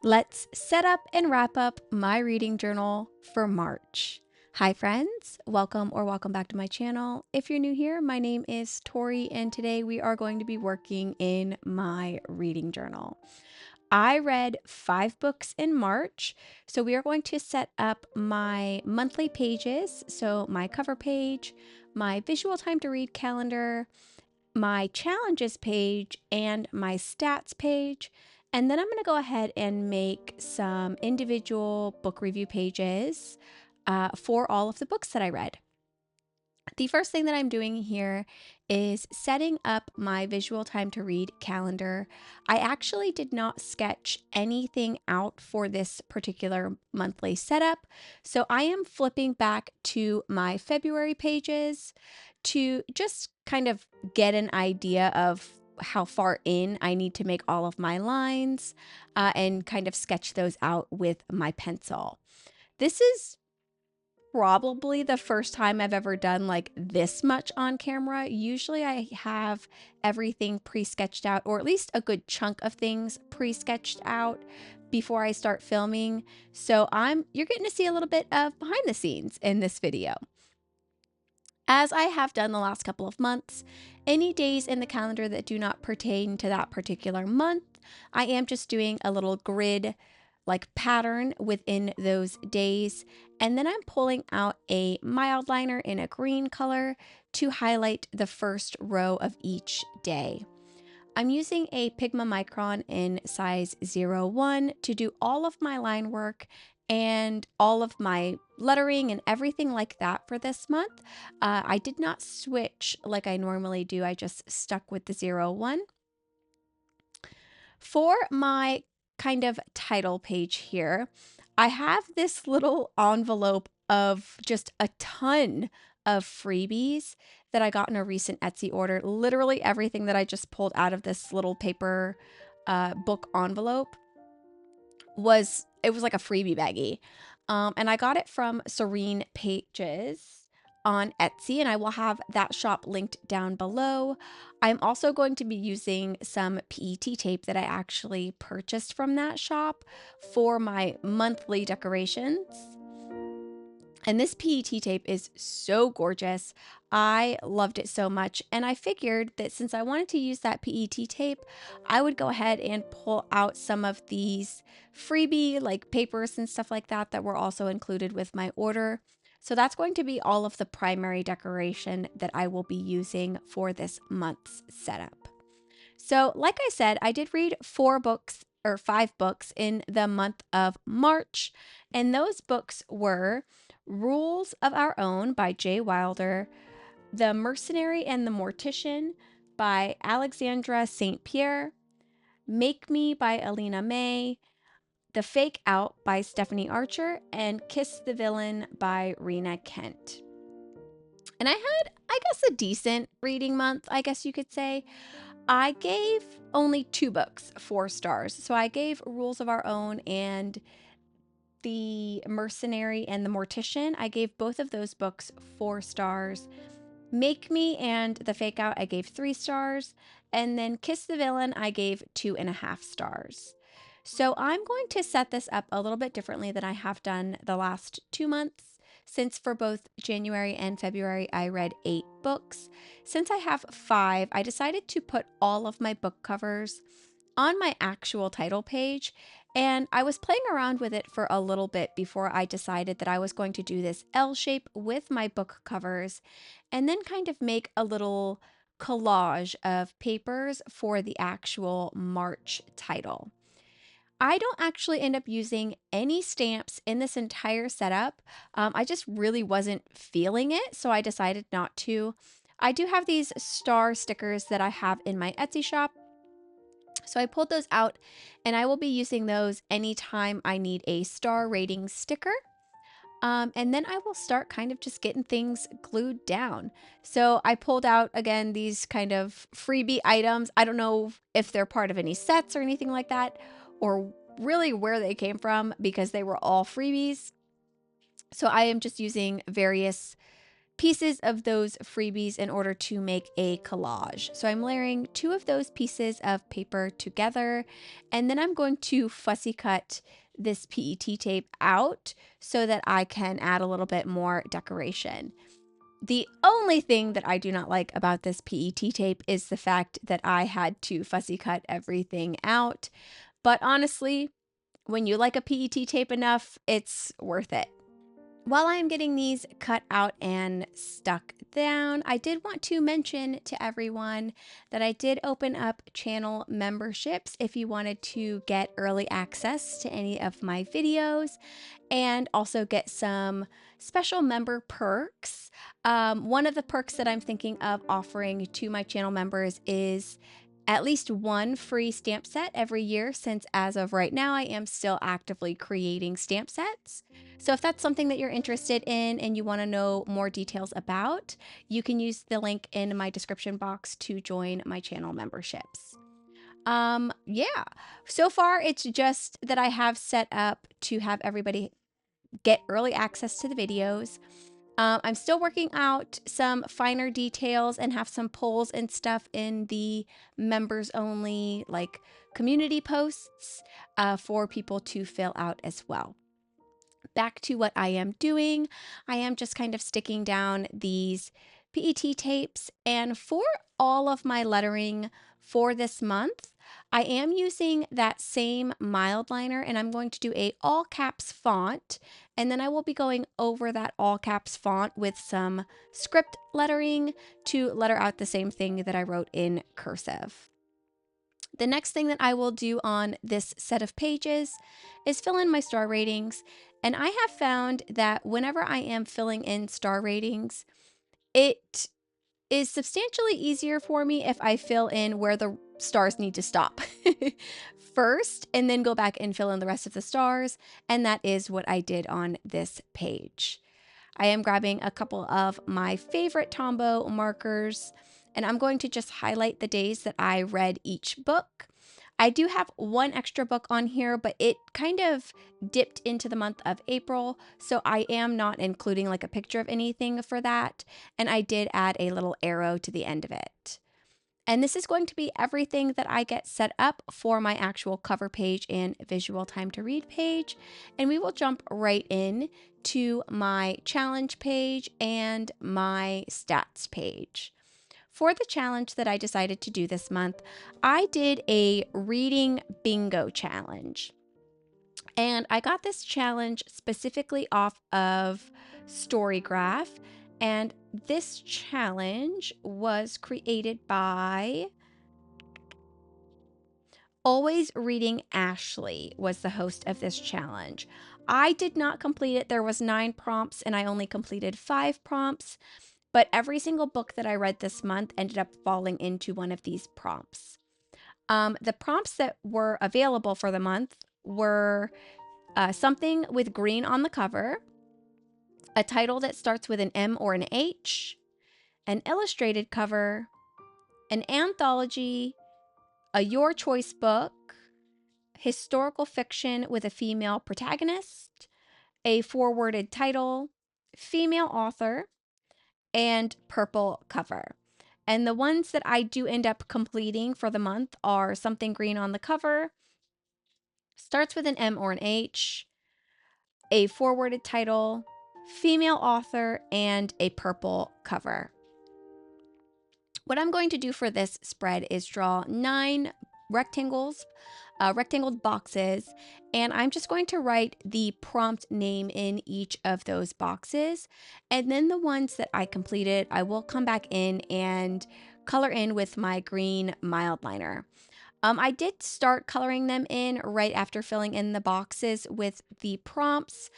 Let's set up and wrap up my reading journal for March. Hi friends, welcome back to my channel. If you're new here, my name is Tori and today we are going to be working in my reading journal. I read 5 books in March, so we are going to set up my monthly pages, so my cover page, my visual time to read calendar, my challenges page, and my stats page. And then I'm going to go ahead and make some individual book review pages for all of the books that I read. The first thing that I'm doing here is setting up my visual time to read calendar. I actually did not sketch anything out for this particular monthly setup, so I am flipping back to my February pages to just kind of get an idea of how far in I need to make all of my lines and kind of sketch those out with my pencil. This is probably the first time I've ever done like this much on camera. Usually I have everything pre-sketched out, or at least a good chunk of things pre-sketched out before I start filming. So you're getting to see a little bit of behind the scenes in this video. As I have done the last couple of months, any days in the calendar that do not pertain to that particular month, I am just doing a little grid like pattern within those days. And then I'm pulling out a mild liner in a green color to highlight the first row of each day. I'm using a Pigma Micron in size 01 to do all of my line work and all of my lettering and everything like that for this month. I did not switch like I normally do. I just stuck with the 01. For my kind of title page here, I have this little envelope of just a ton of freebies that I got in a recent Etsy order. Literally everything that I just pulled out of this little paper book envelope was like a freebie baggie. And I got it from Serene Pages on Etsy, and I will have that shop linked down below. I'm also going to be using some PET tape that I actually purchased from that shop for my monthly decorations. And this PET tape is so gorgeous. I loved it so much. And I figured that since I wanted to use that PET tape, I would go ahead and pull out some of these freebie like papers and stuff like that that were also included with my order. So that's going to be all of the primary decoration that I will be using for this month's setup. So like I said, I did read 5 books in the month of March. And those books were Rules of Our Own by Jay Wilder, The Mercenary and the Mortician by Alexandra St. Pierre, Make Me by Alina May, The Fake Out by Stephanie Archer, and Kiss the Villain by Rena Kent. And I had, I guess, a decent reading month, I guess you could say. I gave only 2 books 4 stars. So I gave Rules of Our Own and The Mercenary and the Mortician. I gave both of those books 4 stars. Make Me and The Fake Out, I gave 3 stars. And then Kiss the Villain, I gave 2.5 stars. So I'm going to set this up a little bit differently than I have done the last 2 months. Since for both January and February, I read 8 books. Since I have 5, I decided to put all of my book covers on my actual title page. And I was playing around with it for a little bit before I decided that I was going to do this L shape with my book covers and then kind of make a little collage of papers for the actual March title. I don't actually end up using any stamps in this entire setup. I just really wasn't feeling it, so I decided not to. I do have these star stickers that I have in my Etsy shop. So I pulled those out and I will be using those anytime I need a star rating sticker. And then I will start kind of just getting things glued down. So I pulled out again these kind of freebie items. I don't know if they're part of any sets or anything like that, or really where they came from because they were all freebies. So I am just using various pieces of those freebies in order to make a collage. So I'm layering 2 of those pieces of paper together, and then I'm going to fussy cut this PET tape out so that I can add a little bit more decoration. The only thing that I do not like about this PET tape is the fact that I had to fussy cut everything out. But honestly, when you like a PET tape enough, it's worth it. While I'm getting these cut out and stuck down, I did want to mention to everyone that I did open up channel memberships if you wanted to get early access to any of my videos and also get some special member perks. One of the perks that I'm thinking of offering to my channel members is at least one free stamp set every year, since as of right now, I am still actively creating stamp sets. So if that's something that you're interested in and you want to know more details about, you can use the link in my description box to join my channel memberships. Yeah, so far it's just that I have set up to have everybody get early access to the videos. I'm still working out some finer details and have some polls and stuff in the members only like community posts for people to fill out as well. Back to what I am doing, I am just kind of sticking down these PET tapes, and for all of my lettering for this month, I am using that same mild liner, and I'm going to do a all caps font, and then I will be going over that all caps font with some script lettering to letter out the same thing that I wrote in cursive. The next thing that I will do on this set of pages is fill in my star ratings, and I have found that whenever I am filling in star ratings, it is substantially easier for me if I fill in where the stars need to stop first and then go back and fill in the rest of the stars, and that is what I did on this page. I am grabbing a couple of my favorite Tombow markers, and I'm going to just highlight the days that I read each book. I do have one extra book on here, but it kind of dipped into the month of April, so I am not including like a picture of anything for that, and I did add a little arrow to the end of it. And this is going to be everything that I get set up for my actual cover page and visual time to read page. And we will jump right in to my challenge page and my stats page. For the challenge that I decided to do this month, I did a reading bingo challenge. And I got this challenge specifically off of Storygraph. And this challenge was created by Always Reading Ashley was the host of this challenge. I did not complete it. There was 9 prompts and I only completed 5 prompts, but every single book that I read this month ended up falling into one of these prompts. The prompts that were available for the month were something with green on the cover, a title that starts with an M or an H, an illustrated cover, an anthology, a your choice book, historical fiction with a female protagonist, a four-worded title, female author, and purple cover. And the ones that I do end up completing for the month are something green on the cover, starts with an M or an H, a four-worded title, female author, and a purple cover. What I'm going to do for this spread is draw 9 rectangles, rectangled boxes, and I'm just going to write the prompt name in each of those boxes. And then the ones that I completed, I will come back in and color in with my green mild liner. I did start coloring them in right after filling in the boxes with the prompts.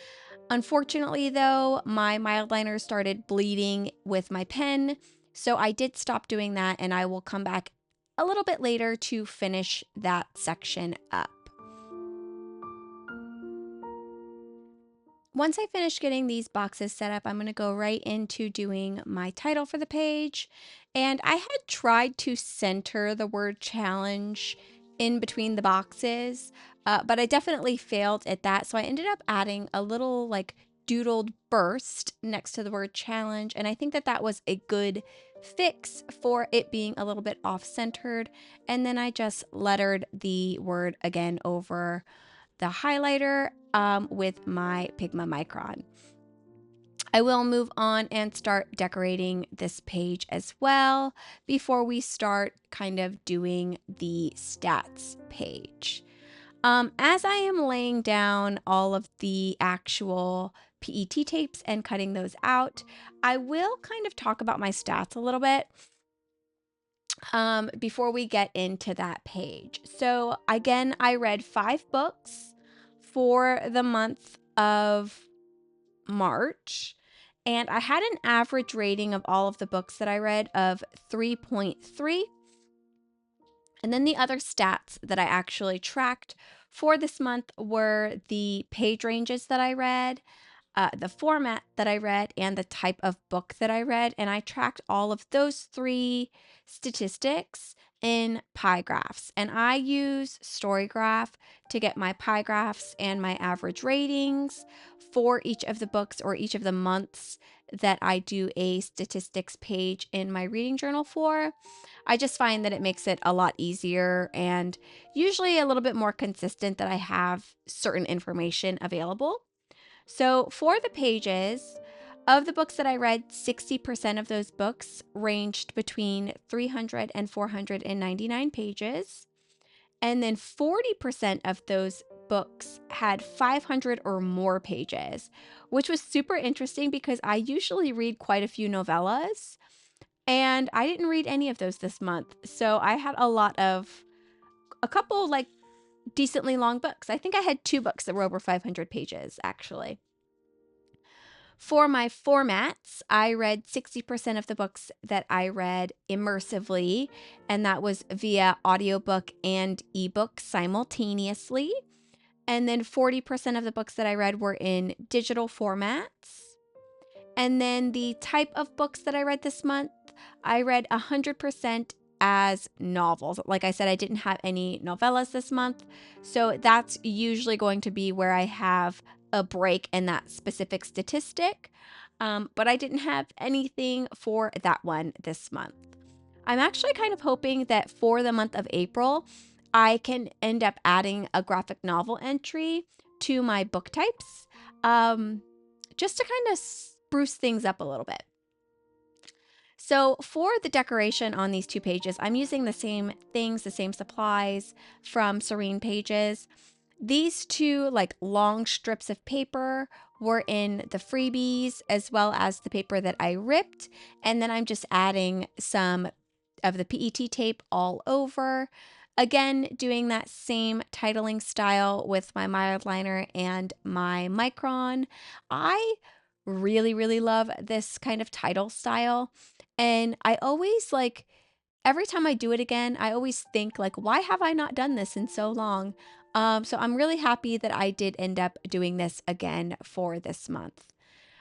Unfortunately, though, my mild liner started bleeding with my pen, so I did stop doing that, and I will come back a little bit later to finish that section up. Once I finish getting these boxes set up, I'm going to go right into doing my title for the page. And I had tried to center the word challenge in between the boxes, but I definitely failed at that. So I ended up adding a little like doodled burst next to the word challenge, and I think that that was a good fix for it being a little bit off-centered. And then I just lettered the word again over the highlighter with my Pigma Micron. I will move on and start decorating this page as well before we start kind of doing the stats page. As I am laying down all of the actual PET tapes and cutting those out, I will kind of talk about my stats a little bit before we get into that page. So again, I read 5 books for the month of March, and I had an average rating of all of the books that I read of 3.3. And then the other stats that I actually tracked for this month were the page ranges that I read, the format that I read, and the type of book that I read. And I tracked all of those 3 statistics in pie graphs. And I use StoryGraph to get my pie graphs and my average ratings for each of the books or each of the months that I do a statistics page in my reading journal for. I just find that it makes it a lot easier and usually a little bit more consistent that I have certain information available. So for the pages of the books that I read, 60% of those books ranged between 300 and 499 pages. And then 40% of those books had 500 or more pages, which was super interesting because I usually read quite a few novellas. And I didn't read any of those this month. So I had a couple like decently long books. I think I had 2 books that were over 500 pages actually. For my formats, I read 60% of the books that I read immersively, and that was via audiobook and ebook simultaneously. And then 40% of the books that I read were in digital formats. And then the type of books that I read this month, I read 100% as novels. Like I said, I didn't have any novellas this month. So that's usually going to be where I have a break in that specific statistic. But I didn't have anything for that one this month. I'm actually kind of hoping that for the month of April, I can end up adding a graphic novel entry to my book types, just to kind of spruce things up a little bit. So for the decoration on these 2 pages, I'm using the same things, the same supplies from Serene Pages. These 2 like long strips of paper were in the freebies as well as the paper that I ripped. And then I'm just adding some of the PET tape all over. Again, doing that same titling style with my mild liner and my micron. I really love this kind of title style. And I always like, every time I do it again, I always think like, why have I not done this in so long? So I'm really happy that I did end up doing this again for this month.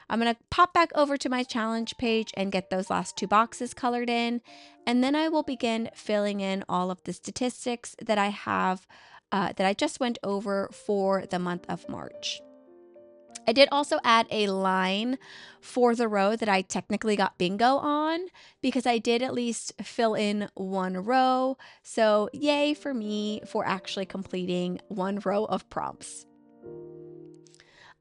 I'm going to pop back over to my challenge page and get those last 2 boxes colored in. And then I will begin filling in all of the statistics that I have, that I just went over for the month of March. I did also add a line for the row that I technically got bingo on because I did at least fill in 1 row. So yay for me for actually completing 1 row of prompts.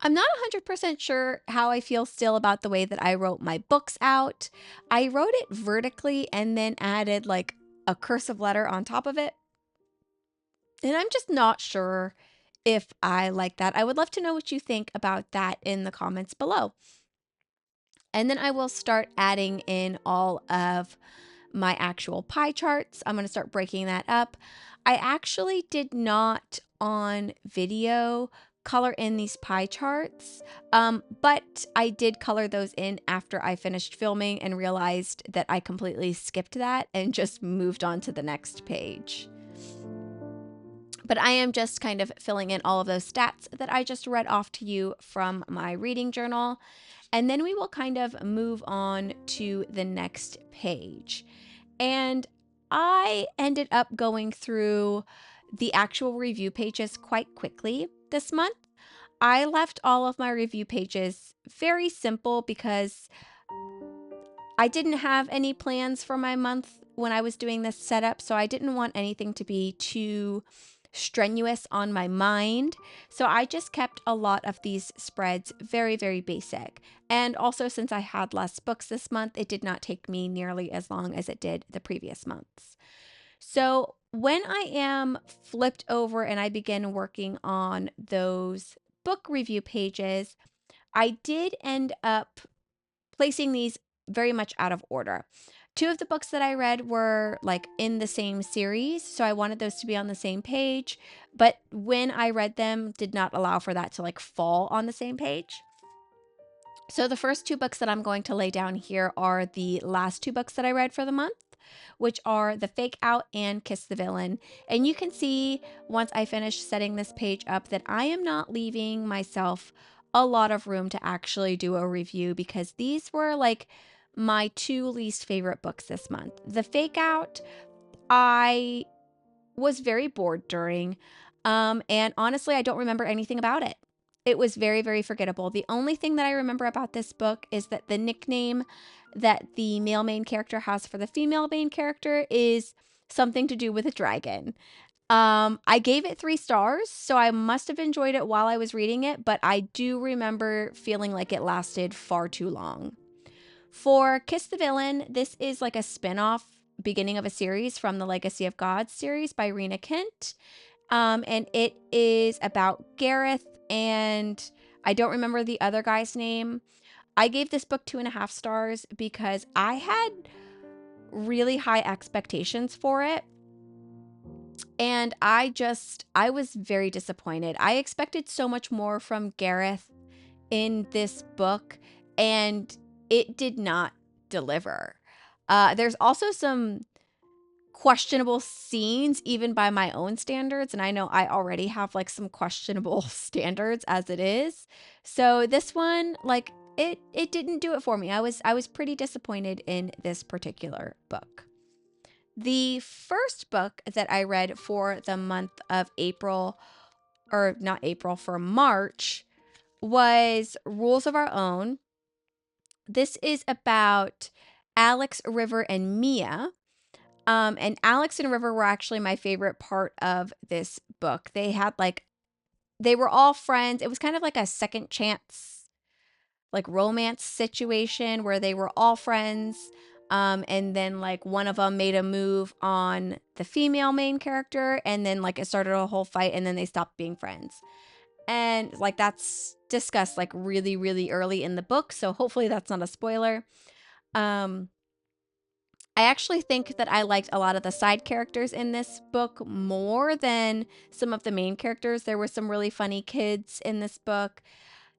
I'm not 100% sure how I feel still about the way that I wrote my books out. I wrote it vertically and then added like a cursive letter on top of it. And I'm just not sure if I like that. I would love to know what you think about that in the comments below. And then I will start adding in all of my actual pie charts. I'm going to start breaking that up. I actually did not on video color in these pie charts, but I did color those in after I finished filming and realized that I completely skipped that and just moved on to the next page. But I am just kind of filling in all of those stats that I just read off to you from my reading journal. And then we will kind of move on to the next page. And I ended up going through the actual review pages quite quickly this month. I left all of my review pages very simple because I didn't have any plans for my month when I was doing this setup, so I didn't want anything to be too strenuous on my mind. So I just kept a lot of these spreads very, very basic. And also, since I had less books this month, it did not take me nearly as long as it did the previous months. So when I am flipped over and I begin working on those book review pages, I did end up placing these very much out of order. Two of the books that I read were like in the same series, so I wanted those to be on the same page, but when I read them did not allow for that to like fall on the same page. So the first two books that I'm going to lay down here are the last two books that I read for the month, which are The Fake Out and Kiss the Villain. And you can see once I finish setting this page up that I am not leaving myself a lot of room to actually do a review because these were like my two least favorite books this month. The Fake Out, I was very bored during, and honestly, I don't remember anything about it. It was very, very forgettable. The only thing that I remember about this book is that the nickname that the male main character has for the female main character is something to do with a dragon. I gave it 3 stars, so I must have enjoyed it while I was reading it, but I do remember feeling like it lasted far too long. For Kiss the Villain, this is like a spin-off beginning of a series from the Legacy of Gods series by Rena Kent. And it is about Gareth and I don't remember the other guy's name. I gave this book 2.5 stars because I had really high expectations for it. And I was very disappointed. I expected so much more from Gareth in this book, and it did not deliver. There's also some questionable scenes, even by my own standards, and I know I already have like some questionable standards as it is. So this one, like it didn't do it for me. I was pretty disappointed in this particular book. The first book that I read for the month of April, or not April, for March, was Rules of Our Own. This is about Alex, River, and Mia. And Alex and River were actually my favorite part of this book. They were all friends. It was kind of like a second chance, like romance situation where they were all friends. And then like one of them made a move on the female main character, and then like it started a whole fight, and then they stopped being friends. And like that's discussed like really, really early in the book. So hopefully that's not a spoiler. Um, I actually think that I liked a lot of the side characters in this book more than some of the main characters. There were some really funny kids in this book.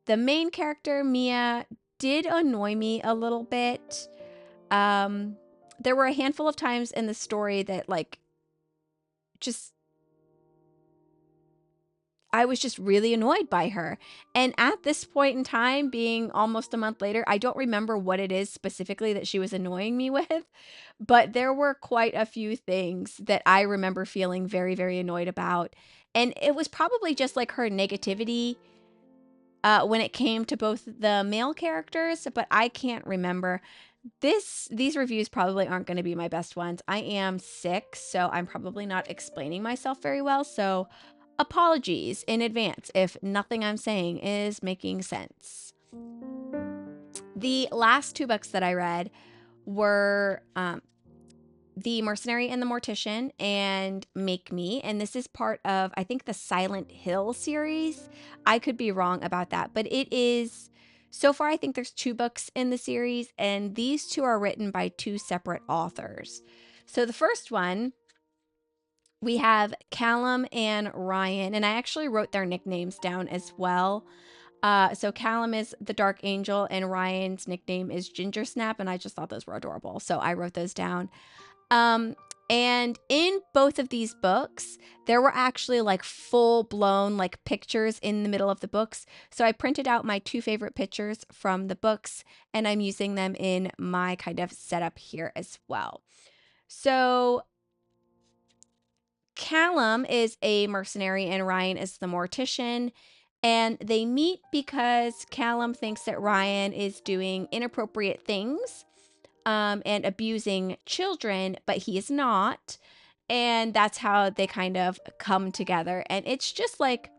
The main character, Mia, did annoy me a little bit. There were a handful of times in the story that like just I was just really annoyed by her. And at this point in time, being almost a month later, I don't remember what it is specifically that she was annoying me with, but there were quite a few things that I remember feeling very, very annoyed about. And it was probably just like her negativity when it came to both the male characters, but I can't remember. These reviews probably aren't going to be my best ones. I am sick, so I'm probably not explaining myself very well. So apologies in advance if nothing I'm saying is making sense. The last two books that I read were The Mercenary and the Mortician and Make Me. And this is part of, I think, the Silent Hill series. I could be wrong about that, but it is, so far, I think there's 2 books in the series, and these 2 are written by 2 separate authors. So the first one, we have Callum and Ryan, and I actually wrote their nicknames down as well. So Callum is the Dark Angel, and Ryan's nickname is Ginger Snap, and I just thought those were adorable, so I wrote those down. Um, and in both of these books, there were actually like full blown like pictures in the middle of the books. So I printed out my 2 favorite pictures from the books, and I'm using them in my kind of setup here as well. So Callum is a mercenary and Ryan is the mortician. And they meet because Callum thinks that Ryan is doing inappropriate things and abusing children, but he is not. And that's how they kind of come together. And it's just like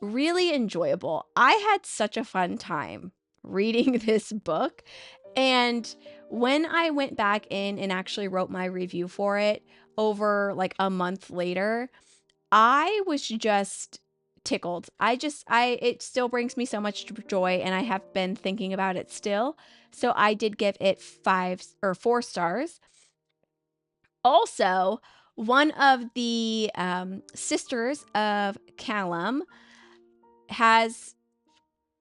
really enjoyable. I had such a fun time reading this book. And when I went back in and actually wrote my review for it over like a month later, I was just tickled. It still brings me so much joy, and I have been thinking about it still. So I did give it 4 stars. Also, one of the sisters of Callum has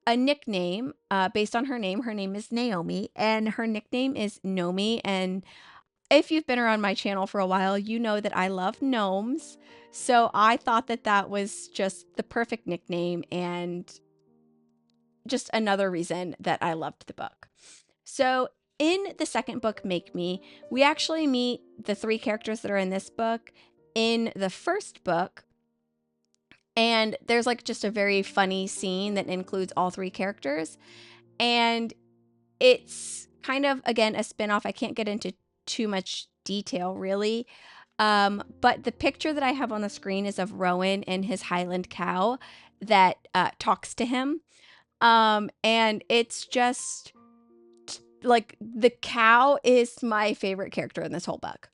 a nickname based on her name. Her name is Naomi, and her nickname is Nomi. And if you've been around my channel for a while, you know that I love gnomes. So I thought that that was just the perfect nickname and just another reason that I loved the book. So in the second book, Make Me, we actually meet the 3 characters that are in this book in the first book. And there's like just a very funny scene that includes all 3 characters. And it's kind of, again, a spinoff. I can't get into too much detail really. But the picture that I have on the screen is of Rowan and his Highland cow that talks to him. And it's just like the cow is my favorite character in this whole book.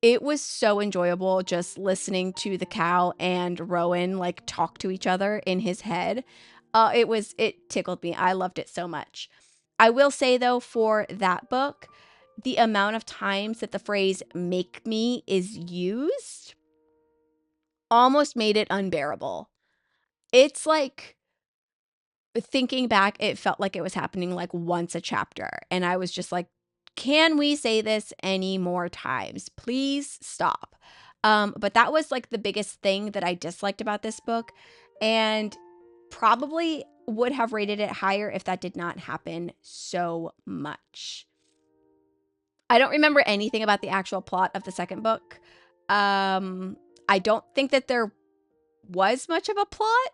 It was so enjoyable just listening to the cow and Rowan like talk to each other in his head. It tickled me. I loved it so much. I will say though, for that book, the amount of times that the phrase "make me" is used almost made it unbearable. It's like, thinking back, it felt like it was happening like once a chapter. And I was just like, can we say this any more times? Please stop. But that was like the biggest thing that I disliked about this book, and probably would have rated it higher if that did not happen so much. I don't remember anything about the actual plot of the second book. I don't think that there was much of a plot,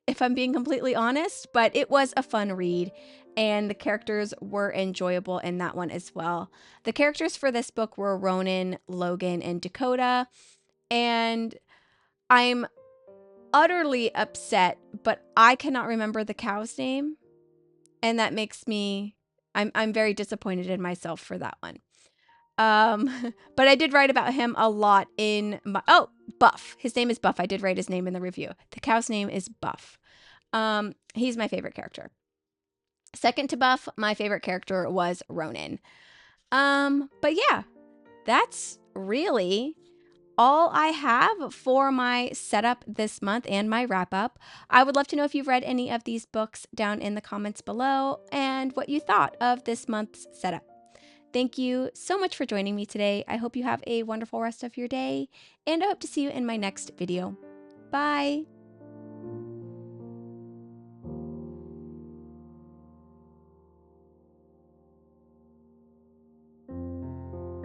if I'm being completely honest, but it was a fun read and the characters were enjoyable in that one as well. The characters for this book were Ronan, Logan, and Dakota, and I'm utterly upset, but I cannot remember the cow's name, and that makes me I'm very disappointed in myself for that one. But I did write about him a lot in my Buff. His name is Buff. I did write his name in the review. The cow's name is Buff. He's my favorite character. Second to Buff, my favorite character was Ronan. But yeah, that's really all I have for my setup this month and my wrap up. I would love to know if you've read any of these books down in the comments below and what you thought of this month's setup. Thank you so much for joining me today. I hope you have a wonderful rest of your day, and I hope to see you in my next video. Bye!